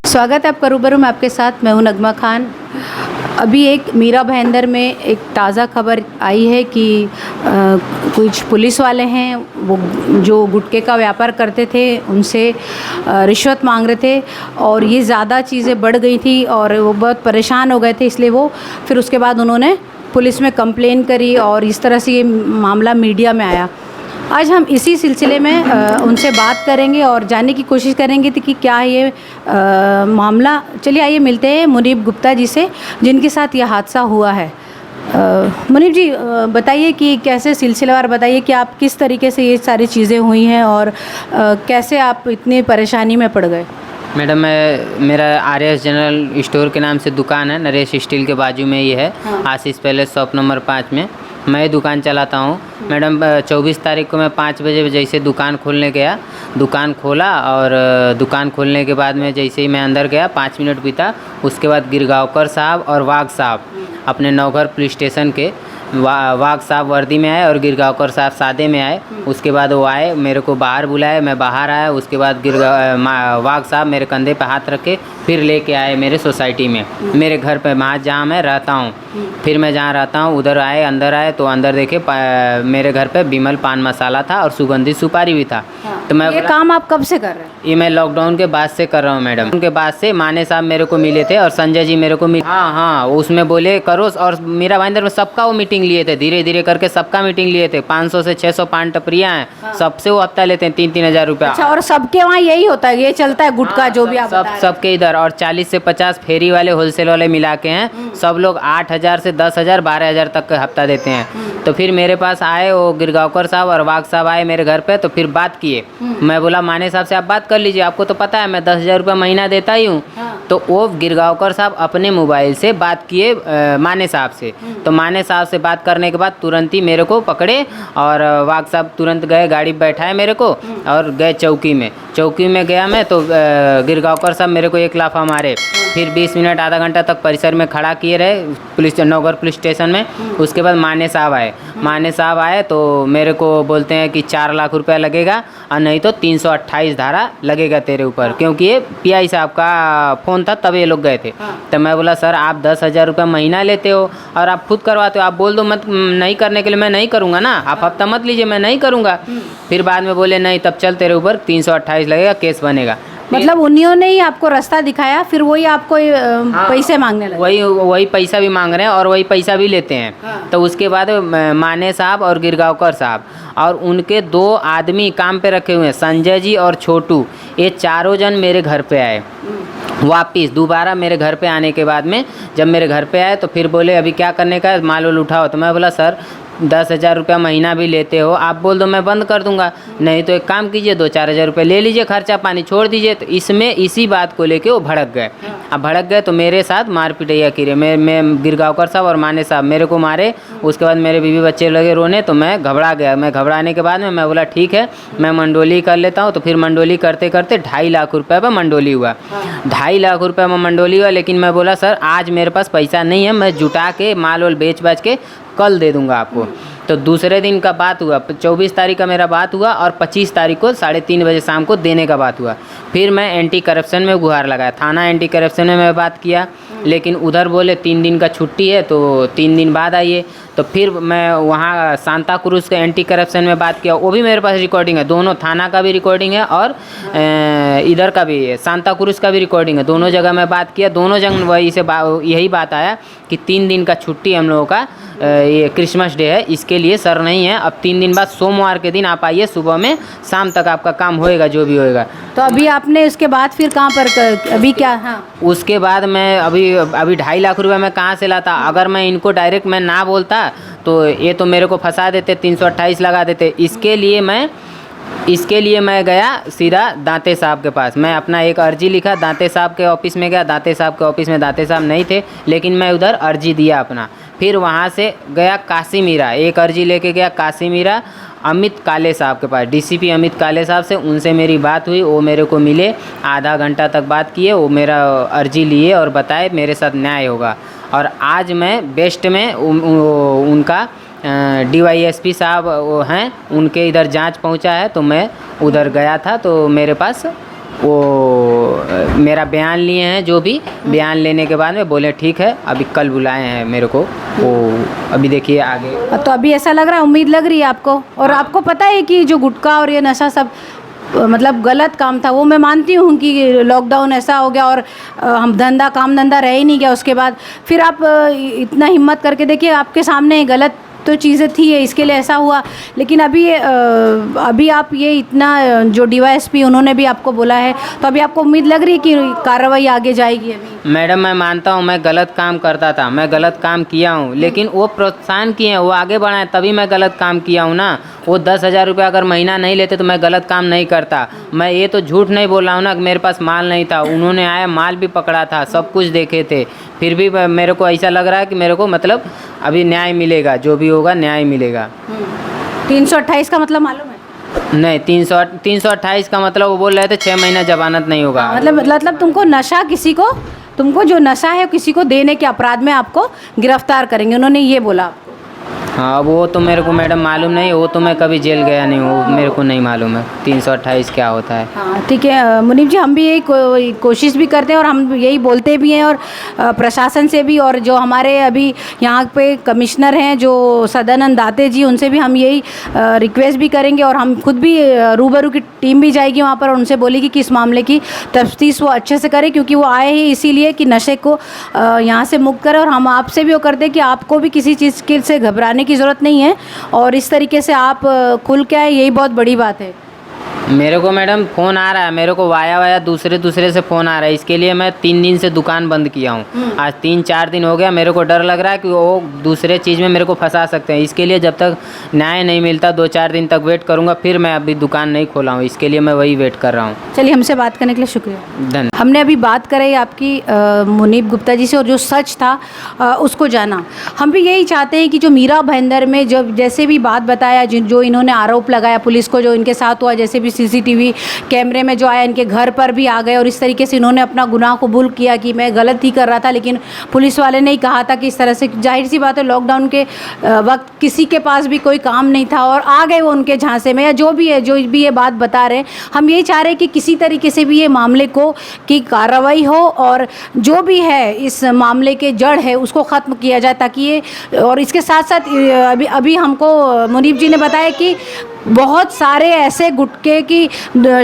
स्वागत है आपका रूबरू में आपके साथ। मैं हूं नगमा खान। अभी एक मीरा भाईंदर में एक ताज़ा खबर आई है कि कुछ पुलिस वाले हैं वो जो गुटखे का व्यापार करते थे उनसे रिश्वत मांग रहे थे और ये ज़्यादा चीज़ें बढ़ गई थी और वो बहुत परेशान हो गए थे, इसलिए वो फिर उसके बाद उन्होंने पुलिस में कंप्लेन करी और इस तरह से ये मामला मीडिया में आया। आज हम इसी सिलसिले में उनसे बात करेंगे और जानने की कोशिश करेंगे कि क्या है ये मामला। चलिए आइए मिलते हैं मुनीब गुप्ता जी से जिनके साथ यह हादसा हुआ है। मुनीब जी बताइए कि कैसे सिलसिलेवार बताइए कि आप किस तरीके से ये सारी चीज़ें हुई हैं और कैसे आप इतनी परेशानी में पड़ गए। मैडम मेरा आर्यस जनरल स्टोर के नाम से दुकान है, नरेश स्टील के बाजू में ही है। हाँ। आशीष पैलेस शॉप नंबर 5 में मैं दुकान चलाता हूँ। मैडम 24 तारीख को मैं 5 बजे जैसे दुकान खोलने गया, दुकान खोला और दुकान खोलने के बाद में जैसे ही मैं अंदर गया 5 मिनट बीता, उसके बाद गिरगांवकर साहब और वाघ साहब अपने नौघर पुलिस स्टेशन के वाघ साहब वर्दी में आए और गिरगांवकर साहब सादे में आए। उसके बाद वो आए, मेरे को बाहर बुलाए, मैं बाहर आया। उसके बाद वाघ साहब मेरे कंधे पे हाथ रख के फिर लेके आए मेरे सोसाइटी में, मेरे घर पे वहाँ जहाँ मैं रहता हूँ। फिर मैं जहाँ रहता हूँ उधर आए, अंदर आए तो अंदर देखे मेरे घर पे बिमल पान मसाला था और सुगंधित सुपारी भी था। तो मैं ये काम आप कब से कर रहे हैं? ये मैं लॉकडाउन के बाद से कर रहा हूँ मैडम। उनके बाद से माने साहब मेरे को मिले थे और संजय जी मेरे को मिले। हाँ, उसमें बोले करो। और मीरा भाईंदर में सबका वो मीटिंग लिए थे, धीरे धीरे करके सबका मीटिंग लिए थे। 500 से 600 पान टपरियाँ हैं। हाँ। सबसे वो हफ्ता लेते हैं 3-3 हज़ार रुपया। अच्छा, और सबके वहाँ यही होता है, ये चलता है गुटखा? हाँ, जो भी आप सबके इधर। और 40 से 50 फेरी वाले होलसेल वाले मिला के हैं। सब लोग 8,000 से 10,000 12,000 तक का हफ्ता देते हैं। तो फिर मेरे पास आए वो गिरगांवकर साहब और वाघ साहब आए मेरे घर पे, तो फिर बात किए। मैं बोला माने साहब से आप बात कर लीजिए, आपको तो पता है मैं 10,000 रुपया महीना देता ही हूँ। हाँ। तो वो गिरगांवकर साहब अपने मोबाइल से बात किए माने साहब से। तो माने साहब से बात करने के बाद तुरंत ही मेरे को पकड़े और वाघ साहब तुरंत गए, गाड़ी बैठाए मेरे को और गए चौकी में। चौकी में गया मैं तो गिरगांवकर साहब मेरे को एक लाफा मारे। फिर 20 मिनट आधा घंटा तक परिसर में खड़ा किए रहे पुलिस नौघर पुलिस स्टेशन में। उसके बाद माने साहब आए। माने साहब आए तो मेरे को बोलते हैं कि 4 लाख रुपया लगेगा और नहीं तो 328 धारा लगेगा तेरे ऊपर, क्योंकि ये पीआई साहब का फ़ोन था तब ये लोग गए थे। तो मैं बोला सर आप 10,000 रुपया महीना लेते हो और आप खुद करवाते हो, आप बोल दो मत नहीं करने के लिए, मैं नहीं करूँगा ना, आप हफ्ता मत लीजिए, मैं नहीं करूँगा। फिर बाद में बोले नहीं तब चल तेरे ऊपर 328 लगेगा, केस बनेगा। मतलब उन्होंने ही आपको रास्ता दिखाया, फिर वही आपको पैसे मांगने लगे? वही पैसा भी मांग रहे हैं और वही पैसा भी लेते हैं। हाँ। तो उसके बाद माने साहब और गिरगांवकर साहब और उनके 2 आदमी काम पे रखे हुए हैं, संजय जी और छोटू, ये चारों जन मेरे घर पे आए। वापिस दोबारा मेरे घर पे आने के बाद में जब मेरे घर पे आए तो फिर बोले अभी क्या करने का है, माल वाल उठाओ। तो मैं बोला सर 10,000 रुपया महीना भी लेते हो, आप बोल दो मैं बंद कर दूंगा, नहीं तो एक काम कीजिए 2-4 हज़ार रुपये ले लीजिए, खर्चा पानी छोड़ दीजिए। तो इसमें इसी बात को लेके वो भड़क गए। अब भड़क गए तो मेरे साथ मार पिटैया की रहे। मैं गिरगांवकर साहब और माने साहब मेरे को मारे। उसके बाद मेरे बीवी बच्चे लगे रोने तो मैं घबरा गया। मैं घबराने के बाद में मैं बोला ठीक है मैं मंडोली कर लेता हूँ। तो फिर मंडोली करते करते 2.5 लाख रुपये पर मंडोली हुआ। 2.5 लाख रुपये में मंडोली हुआ। लेकिन मैं बोला सर आज मेरे पास पैसा नहीं है, मैं जुटा के माल वाल बेच बाच के कल दे दूंगा आपको। तो दूसरे दिन का बात हुआ, 24 तारीख का मेरा बात हुआ और 25 तारीख को 3:30 बजे शाम को देने का बात हुआ। फिर मैं एंटी करप्शन में गुहार लगाया, थाना एंटी करप्शन में मैं बात किया, लेकिन उधर बोले 3 दिन का छुट्टी है तो 3 दिन बाद आइए। तो फिर मैं वहाँ सांता क्रूज के एंटी करप्शन में बात किया, वो भी मेरे पास रिकॉर्डिंग है, दोनों थाना का भी रिकॉर्डिंग है और इधर का भी सांता क्रूज का भी रिकॉर्डिंग है। दोनों जगह मैं बात किया, दोनों जगह वही से यही बात आया कि 3 दिन का छुट्टी हम लोगों का ये क्रिसमस डे है, इसके लिए सर नहीं है। अब 3 दिन बाद सोमवार के दिन आप आइए, सुबह में शाम तक आपका काम होएगा जो भी होएगा। तो अभी आपने उसके बाद फिर कहाँ पर अभी क्या? हाँ, उसके बाद मैं अभी 2.5 लाख रुपये मैं कहाँ से लाता? अगर मैं इनको डायरेक्ट मैं ना बोलता तो ये तो मेरे को फंसा देते, 328 लगा देते। इसके लिए मैं गया सीधा दांते साहब के पास। मैं अपना एक अर्जी लिखा, दांते साहब के ऑफिस में गया। दांते साहब के ऑफिस में दांते साहब नहीं थे, लेकिन मैं उधर अर्जी दिया अपना। फिर वहाँ से गया काशी मीरा, एक अर्जी लेके गया काशी मीरा अमित काले साहब के पास, डीसीपी अमित काले साहब से। उनसे मेरी बात हुई, वो मेरे को मिले, आधा घंटा तक बात किए, वो मेरा अर्जी लिए और बताए मेरे साथ न्याय होगा। और आज मैं बेस्ट में उनका DYSP साहब वो हैं, उनके इधर जांच पहुंचा है, तो मैं उधर गया था तो मेरे पास वो मेरा बयान लिए हैं, जो भी बयान लेने के बाद में बोले ठीक है, अभी कल बुलाए हैं मेरे को। वो अभी देखिए आगे। तो अभी ऐसा लग रहा है, उम्मीद लग रही है आपको? और आपको पता है कि जो गुटखा और ये नशा सब मतलब गलत काम था, वो मैं मानती हूँ कि लॉकडाउन ऐसा हो गया और हम काम धंधा रह ही नहीं गया उसके बाद। फिर आप इतना हिम्मत करके देखिए, आपके सामने गलत तो चीज़ें थी है, इसके लिए ऐसा हुआ। लेकिन अभी आप ये इतना जो डीवाईएसपी उन्होंने भी आपको बोला है, तो अभी आपको उम्मीद लग रही है कि कार्रवाई आगे जाएगी? अभी मैडम मैं मानता हूँ मैं गलत काम करता था, मैं गलत काम किया हूँ, लेकिन वो प्रोत्साहन किए हैं, वो आगे बढ़ाएं, तभी मैं गलत काम किया हूँ ना। वो 10,000 रुपये अगर महीना नहीं लेते तो मैं गलत काम नहीं करता। मैं ये तो झूठ नहीं बोल रहा हूँ ना कि मेरे पास माल नहीं था। उन्होंने आया, माल भी पकड़ा था, सब कुछ देखे थे, फिर भी मेरे को ऐसा लग रहा है कि मेरे को मतलब अभी न्याय मिलेगा, जो भी होगा न्याय मिलेगा। 328 का मतलब मालूम है? नहीं, 328 का मतलब वो बोल रहे थे 6 महीना जमानत नहीं होगा। मतलब तुमको जो नशा है किसी को देने के अपराध में आपको गिरफ्तार करेंगे, उन्होंने ये बोला आपको? हाँ, वो तो मेरे को मैडम मालूम नहीं, वो तो मैं कभी जेल गया नहीं हूँ, मेरे को नहीं मालूम है 328 क्या होता है। हाँ ठीक है मुनीब जी, हम भी यही कोशिश भी करते हैं और हम यही बोलते भी हैं, और प्रशासन से भी, और जो हमारे अभी यहाँ पे कमिश्नर हैं जो सदानंद दाते जी, उनसे भी हम यही रिक्वेस्ट भी करेंगे, और हम खुद भी रूबरू की टीम भी जाएगी वहाँ पर और उनसे बोलेगी कि इस मामले की तफ्तीश वो अच्छे से करें, क्योंकि वो आए ही इसीलिए कि नशे को यहाँ से मुक्त करें। और हम आपसे भी वो करते हैं कि आपको भी किसी चीज़ के से घबराने की ज़रूरत नहीं है, और इस तरीके से आप खुल के आए, यही बहुत बड़ी बात है। मेरे को मैडम फ़ोन आ रहा है, मेरे को वाया दूसरे से फ़ोन आ रहा है, इसके लिए मैं 3 दिन से दुकान बंद किया हूँ। आज 3-4 दिन हो गया, मेरे को डर लग रहा है कि वो दूसरे चीज़ में मेरे को फंसा सकते हैं। इसके लिए जब तक न्याय नहीं मिलता 2-4 दिन तक वेट करूँगा, फिर मैं अभी दुकान नहीं खोला हूँ, इसके लिए मैं वही वेट कर रहा हूँ। चलिए, हमसे बात करने के लिए शुक्रिया। धन्यवाद। हमने अभी बात कराई आपकी मुनीब गुप्ता जी से, और जो सच था उसको जाना। हम भी यही चाहते हैं कि जो मीरा भाईंदर में जब जैसे भी बात बताया, जो इन्होंने आरोप लगाया पुलिस को, जो इनके साथ हुआ, जैसे भी सीसीटीवी कैमरे में जो आया, इनके घर पर भी आ गए और इस तरीके से इन्होंने अपना गुनाह कबूल किया कि मैं गलत ही कर रहा था, लेकिन पुलिस वाले ने ही कहा था कि इस तरह से, जाहिर सी बात है लॉकडाउन के वक्त किसी के पास भी कोई काम नहीं था और आ गए वो उनके झांसे में, या जो भी है, जो भी ये बात बता रहे हैं। हम यही चाह रहे हैं कि किसी तरीके से भी ये मामले को की कार्रवाई हो, और जो भी है इस मामले के जड़ है उसको ख़त्म किया जाए, ताकि ये, और इसके साथ साथ अभी हमको मुनीब जी ने बताया कि बहुत सारे ऐसे गुटखे की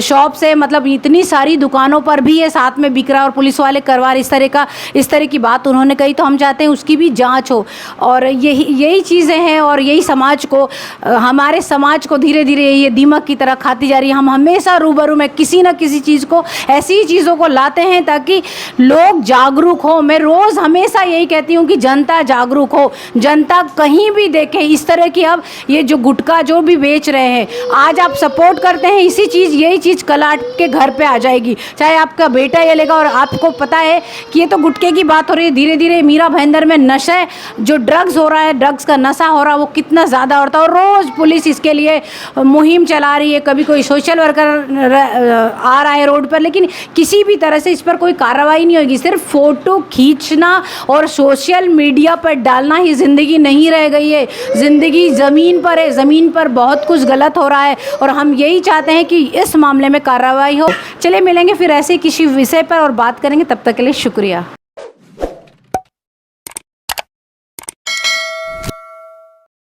शॉप्स है, मतलब इतनी सारी दुकानों पर भी ये साथ में बिक रहा है और पुलिस वाले करवा रहे, इस तरह की बात उन्होंने कही। तो हम चाहते हैं उसकी भी जांच हो, और यही चीज़ें हैं, और यही समाज को, हमारे समाज को धीरे धीरे ये दीमक की तरह खाती जा रही है। हम हमेशा रूबरू में किसी न किसी चीज़ को, ऐसी चीज़ों को लाते हैं ताकि लोग जागरूक हो। मैं रोज़ हमेशा यही कहती हूँ कि जनता जागरूक हो, जनता कहीं भी देखे इस तरह की, अब ये जो गुटखा जो भी बेच रहे हैं, आज आप सपोर्ट करते हैं, यही चीज़ कल आपके घर पे आ जाएगी, चाहे आपका बेटा ये लेगा। और आपको पता है कि ये तो गुटखे की बात हो रही है, धीरे धीरे मीरा भाईंदर में नशे, जो ड्रग्स हो रहा है, ड्रग्स का नशा हो रहा है, वो कितना ज़्यादा होता है, और रोज़ पुलिस इसके लिए मुहिम चला रही है। कभी कोई सोशल वर्कर आ रहा है रोड पर, लेकिन किसी भी तरह से इस पर कोई कार्रवाई नहीं होगी। सिर्फ फ़ोटो खींचना और सोशल मीडिया पर डालना ही ज़िंदगी नहीं रह गई है। ज़िंदगी ज़मीन पर है, ज़मीन पर बहुत कुछ गलत हो रहा है, और हम यही चाहते हैं कि इस मामले में कार्रवाई हो। चलिए, मिलेंगे फिर ऐसे किसी विषय पर और बात करेंगे, तब तक के लिए शुक्रिया।